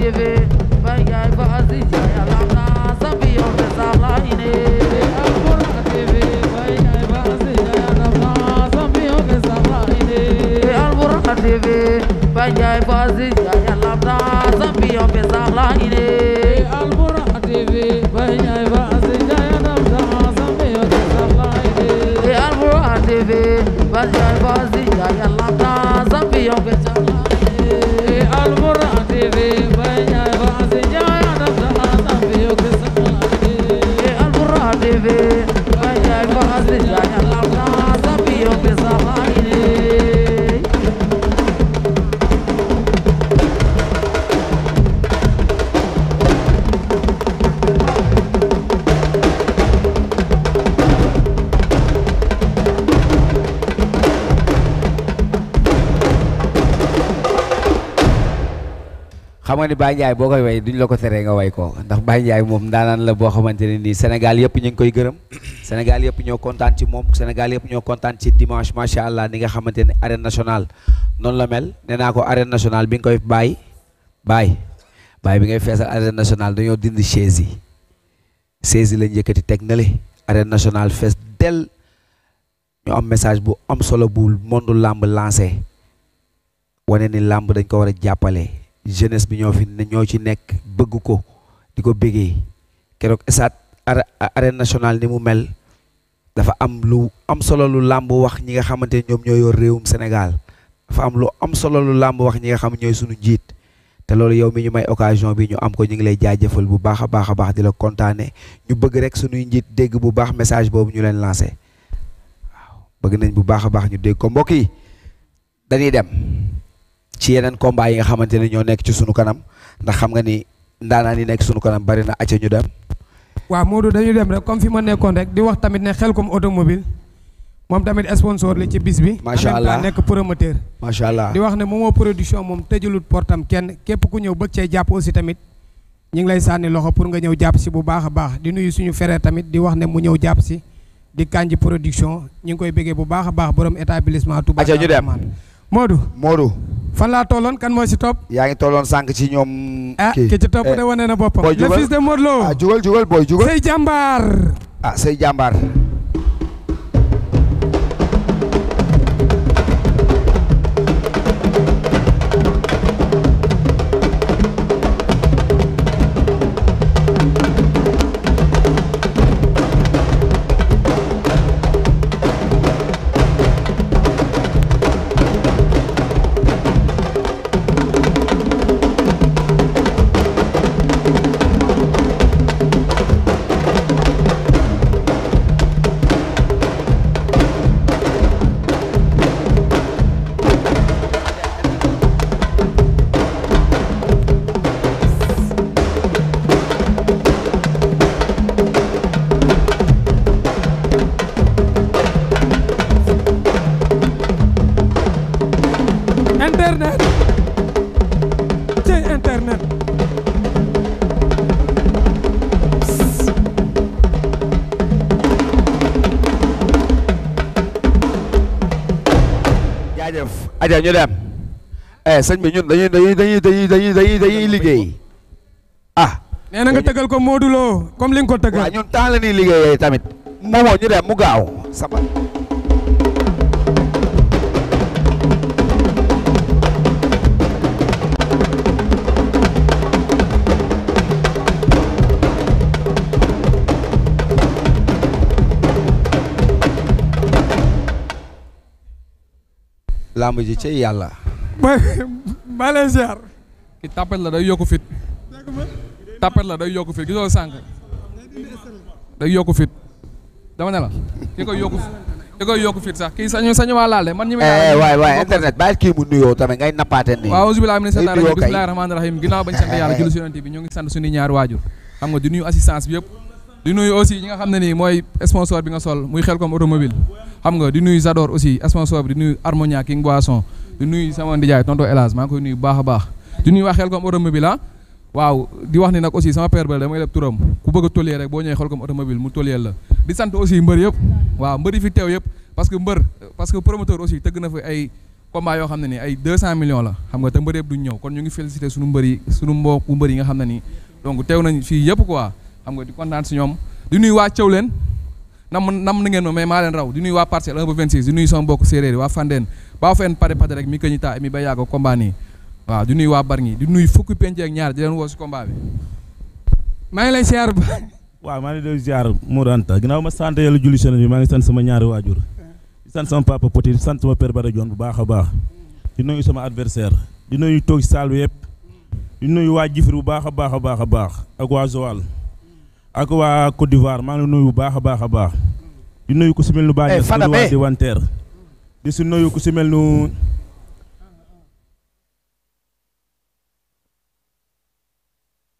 TV Baye Bazi Jaya Lamna Zambiyo Besala ine Albora TV Baye Bazi Jaya Lamna Zambiyo Besala ine Albora TV Baye Bazi Jaya Lamna Zambiyo Besala ine Albora TV Baye Bazi Jaya Lamna Zambiyo Besala ine Albora TV Baye Bazi Jaya Lamna Zambiyo Besala Albora TV Baye Bazi Jaya Lamna Zambiyo Besala ine Albora TV Baye Bazi Jaya Lamna Zambiyo Besala ine xam nga ni Baye Ndiaye boo koy way duñ la ko teree nga way ko ndax Baye Ndiaye moom daanaan la boo xamante ne nii Sénégal yëpp ñu ngi koy gërëm Sénégal yëpp ñoo kontaan ci moom Sénégal yëpp ñoo kontaan ci dimanche macha allah ni nga xamante ne arène nationale noonu la mel nee naa ko arène nationale bi nga koy bàyyi bi ngay feesal arène nationale dañoo dindi chaise yi lañ yëkkati teg na le arène nationale fees del ñu am message bu am solo bu monde làmb lancé wane ni làmb dañ ko war a jàppale jeunesse bi ñoo ci nekk bëgg ko di ko bëggee keroog esaat arène nationale ni mu mel dafa am lu am solo lu làmb wax ñi nga xamante ne ñoom ñoo yor réewum Sénégal dafa am lu am solo lu làmb wax ñi nga xam ñooy suñu njiit te loolu yow mi ñu may occasion bi ñu am ko ñu ngi lay jaajëfal bu baax a baax di la kontaane ñu bëgg rek suñuy njiit dégg bu baax message boobu ñu leen lancé waaw bëgg nañ bu baax a baax ñu dégg ko mbokk yi dañuy dem ci yeneen combat yi nga xamante ne ñoo nekk ci sunu kanam ndax xam nga ni ndaanaan yi nekk sunu kanam bari na acca ñu dem. waaw Modou dañu dem rek comme fi ma nekkoon rek di wax tamit ne Khelcom automobile moom tamit sponsor li ci bis bi. macha allah nekk promoteur. macha allah di wax ne Momo production moom tëjalut portam kenn képp ku ñëw bëgg cee jàpp aussi tamit ñu ngi lay sànni loxo pour nga ñëw jàpp si bu baax a baax di nuyu suñu frère tamit di wax ne mu ñëw jàpp si di Kanji production ñu ngi koy bëggee bu baax a baax borom établissement. Touba acca ñu dem Modou. fan laa tolloon kan moo si topp. yaa ngi tolloon sànq ci ñoom. ki ci topp de wane na boppam. booy jugal le fils de Modou Lo. jugal booy jugal. Sey Jàmbaar. Sey Jàmbaar. aja ñu dem sëñ bi ñun dañuy liggéey nee na nga tëggal ko Modou Lo comme li nga ko tëggal. waaw ñun temps la ñuy liggéeyee tamit moomoo ñu dem mu gaaw sama lamb ji ci yàlla. ba leen ziar. ki tapet la day yokku fit. gisoo sànq. day yokku fit. dama ne la ki koy yokku fit sax kii sañu waa laal de man ñi waay internet bàyyi kii mu nuyoo tamit ngay nappaate nii. waaw bismillaahi mina shaytaani rajiim bismillaahi rahmaani rahiim ginnaaw bañ sant yàlla julli si yonent bi ñoo ngi sant suñu ñaari waajur xam nga di nuyu assistance bi yëpp di nuyu aussi ñi nga xam ne nii mooy sponsor bi nga sol muy Khelcom automobile xam nga di nuyu Zador aussi sponsor bi di nuyu Harmonia King Boisson di nuyu sama ndijaay tonton Elage maa ngi koy nuyu bu baax a baax di nuyu waa Khelcom automobile waaw di wax ni nag aussi sama père bal damay leb turam ku bëgg a tollier rek boo ñëwee Khelcom automobile mu tollier la di sant aussi mbër yëpp waaw mbër yi fi teew yëpp parce que promoteur aussi tëgg na fi ay combat yoo xam ne ni ay 200 millions la xam nga te mbër yëpp duñ ñëw kon ñu ngi félicité suñu mbër yi suñu mbokku mbër yi nga xam ne nii donc teew nañ fii yëpp quoi xam nga di kontaan si ñoom di nuyu waa Thiawlène nam na ngeen ma mais maa leen raw di nuyu waa Parcelles 1 ba 26 di nuyu sama mbokk séeréer yi waa Fandène baa fen pare rek mi kañi ta mi ba yàgg combat nii waaw di nuyu waa Bargny di nuyu fukki penc ak ñaar di leen woo si combat bi maa ngi lay siyaar waaw maa ngi lay ziar Modou Anta ginnaaw ma sant yàlla julli seen bi maa ngi sant sama ñaari waajur di sant sama papa Poti di sant sama père Bada Dione bu baax a baax di nuyu sama adversaire di nuyu toog si salle bi yëpp di nuyu waa Jifir bu baax a baax a baax a baax ak waa Joal ak waa Côte d'Ivoire maa ngi nuyu bu baax a baax a baax di nuyu ku si mel nu Baye waa di wanteer di si nuyu ku si mel nu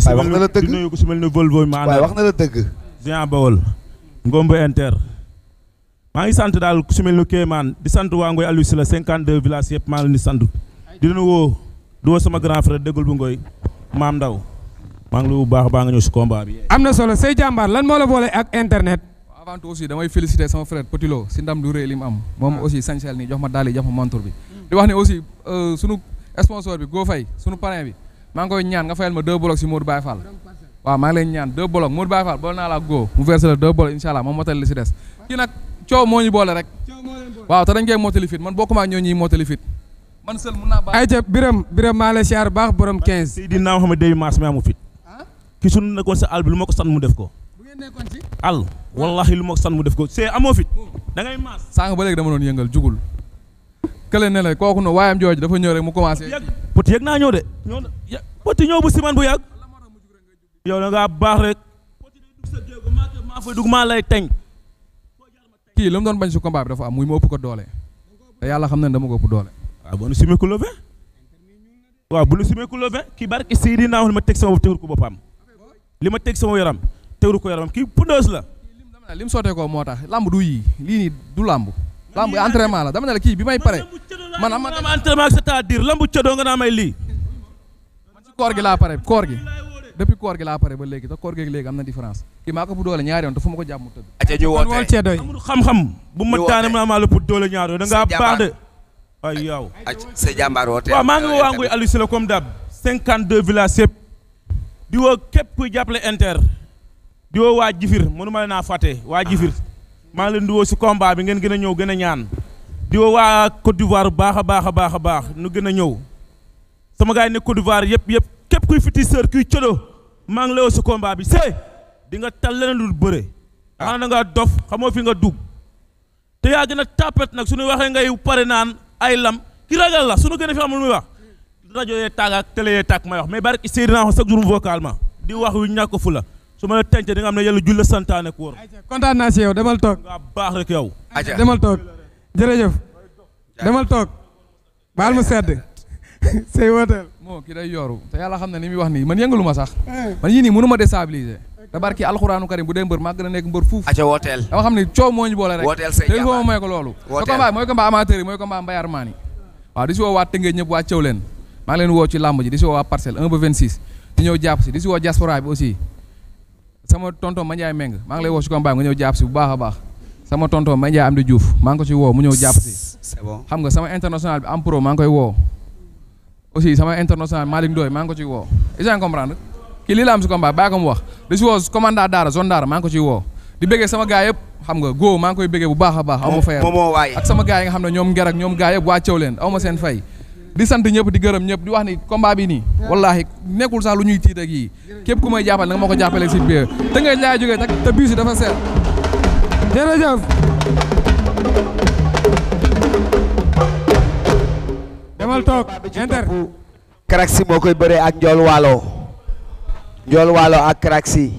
waaye wax na la dëgg di nuyu ku si mel ni Volvo ma waaye wax na la dëgg Jean Bawol Ngombo Inter maa ngi sant daal ku si mel ni Kéemaan di sant waa Ngoy Aliou Sylla 52 villages yëpp maa ngi leen di sant di leen woo di woo sama grand frère déggul bu Ngoy Maam Ndaw maa ngi lu bu baax baa nga ñëw si combat bi. am na solo say jàmbaar lan moo la boole ak internet. avant tout aussi damay féliciter sama frère Petit Lo si ndam du rëy li mu am moom aussi sañsel nii jox ma daal yi jox ma montre bi di wax ne aussi sunu sponsor bi Go Faye sunu parrain bi maa ngi koy ñaan nga fayal ma 2 blocs si Modou Baye Fall waaw maa ngi leen ñaan 2 blocs Modou Baye Fall boole naa la Go mu versé la 2 blocs incha allah moom motal li si des kii nag coow moo ñu boole rek waaw te dañ koy mottali fit man bokkuma ñoo ñuy mottali fit man seul mun naa baax ayca biram maa la siyaar baax borom 15 Seydina Mohamed day maas mi amu fit ki sunu nekkoon sa àll bi lu ma ko san mu def ko àll wallahi lu ma ko san mu def ko c'est amoo fit da ngay maas sànq ba léegi dama doon yëngal jugul kële ne la kooku no waayam jooju dafa ñëw rek mu commencé Poti yëg naa ñëw de Poti ñëw bu si man bu yàgg yow da ngaa baax rek Poti day dugg sa jéego maa fay dugg maa lay teñ kii lu mu doon bañ si combat bi dafa am muy ma ëpp ko doole te yàlla xam na ne dama ko ëpp doole waaw bu nu simee ku love waaw bu nu simee ku love kii barki Seydina ma teg sama teewul ko boppam li ma teg sama yaram teewul ko yaram kii pundeuse la li mu sottee ko moo tax lamb du yii lii nii du lamb entraînement la dama ne la kii bi may pare man am na entraînement c'est-à-dire lambu codoo nga naa may lii man si koor gi laa pare koor gi depuis koor gi laa pare ba léegi te koor gi léegi am na différence kii maa ko bu doole ñaari yoon te fu ma ko jàmm mu tëdd aca ñu woote amul xam-xam bu ma daane ma maa la pour doole ñaari yoon da ngaa baax de ay yow sa jàmbaar woote waaw maa ngi woo waa Ngoy Aliou Sylla comme dab 52 villages yëpp di woo képp kuy jàppale Inter di woo waa Jifir mënu ma leen naa fàtte waa Jifir maa ngi leen di woo si combat bi ngeen gën a ñëw gën a ñaan di woo waa Côte d'Ivoire bu baax a baax a baax a baax nu gën a ñëw sama gars yi ne Côte d'Ivoire yëpp képp kuy féticheur kuy codo maa ngi lay woo si combat bi c'est di nga tal leneen lu bëre xanaa da ngaa dof xamoo fi nga dugg te yaa gën a tapet nag suñu waxee ngay pare naan ay lam ki ragal la suñu gën a fi amul muy wax rajo yee tàgg ak télé yee tàgg may wax mais barki Seydina wax chaque jour vocalement di wax yu ñàkk fu la su ma la tence di nga xam ne yàlla julla santaane ko wóor kontaan naa si yow demal toog nga baax rek yow demal toog jërëjëf demal toog baal mu sedd say wooteel moo ki day yooru te yàlla xam ne ni muy wax nii man yëngalu ma sax man yii nii mënu ma déstabiliser te barki alxuraanu karim bu dee mbër maa gën a nekk mbër fuuf aca wooteel dama xam ne coow moo ñu boole rek wooteel say léegi foo ma may ko loolu te combat mooy combat amateur yi mooy combat mbayar maan yi waaw di si woo waa Tëngéej ñëpp waa Thiawlène maa ngi leen woo ci làmb ji di si woo waa Parcelles 1 ba 26 di ñëw jàpp si di si woo diaspora bi aussi sama tonton Mandiaye Meng maa ngi lay woo si combat bi nga ñëw jàpp si bu baax a baax sama tonton Mandiaye Amdi Diouf maa ngi ko ci woo mu ñëw jàpp si c'est bon xam nga sama international bi Ampro maa ngi koy woo aussi sama international Malick Ndoye maa ngi ko ciy woo isa comprendre kii lii la am si combat bàyyi ko mu wax di si woo commandant Daara zone Daara maa ngi ko ciy woo di bëggee sama gars yëpp xam nga Go maa ngi koy bëggee bu baax a baax aw ma fayal ak sama gars yi nga xam ne ñoom nger ak ñoom gars yëpp waa Thiawlène aw ma seen fay di sant ñëpp di gërëm ñëpp di wax ni combat bi nii wallaahi nekkul sax lu ñuy tiit ak yii képp ku may jàppale nanga ma ko jàppale si biir te ngay laa jógee te biis yi dafa seet jërëjëf demal toog Inter Kraxi moo koy bëree ak Ndiol Waalo ak Kraxi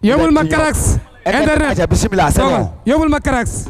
yóbbul ma Krax internet bismillah c'est bon yóbbul ma Krax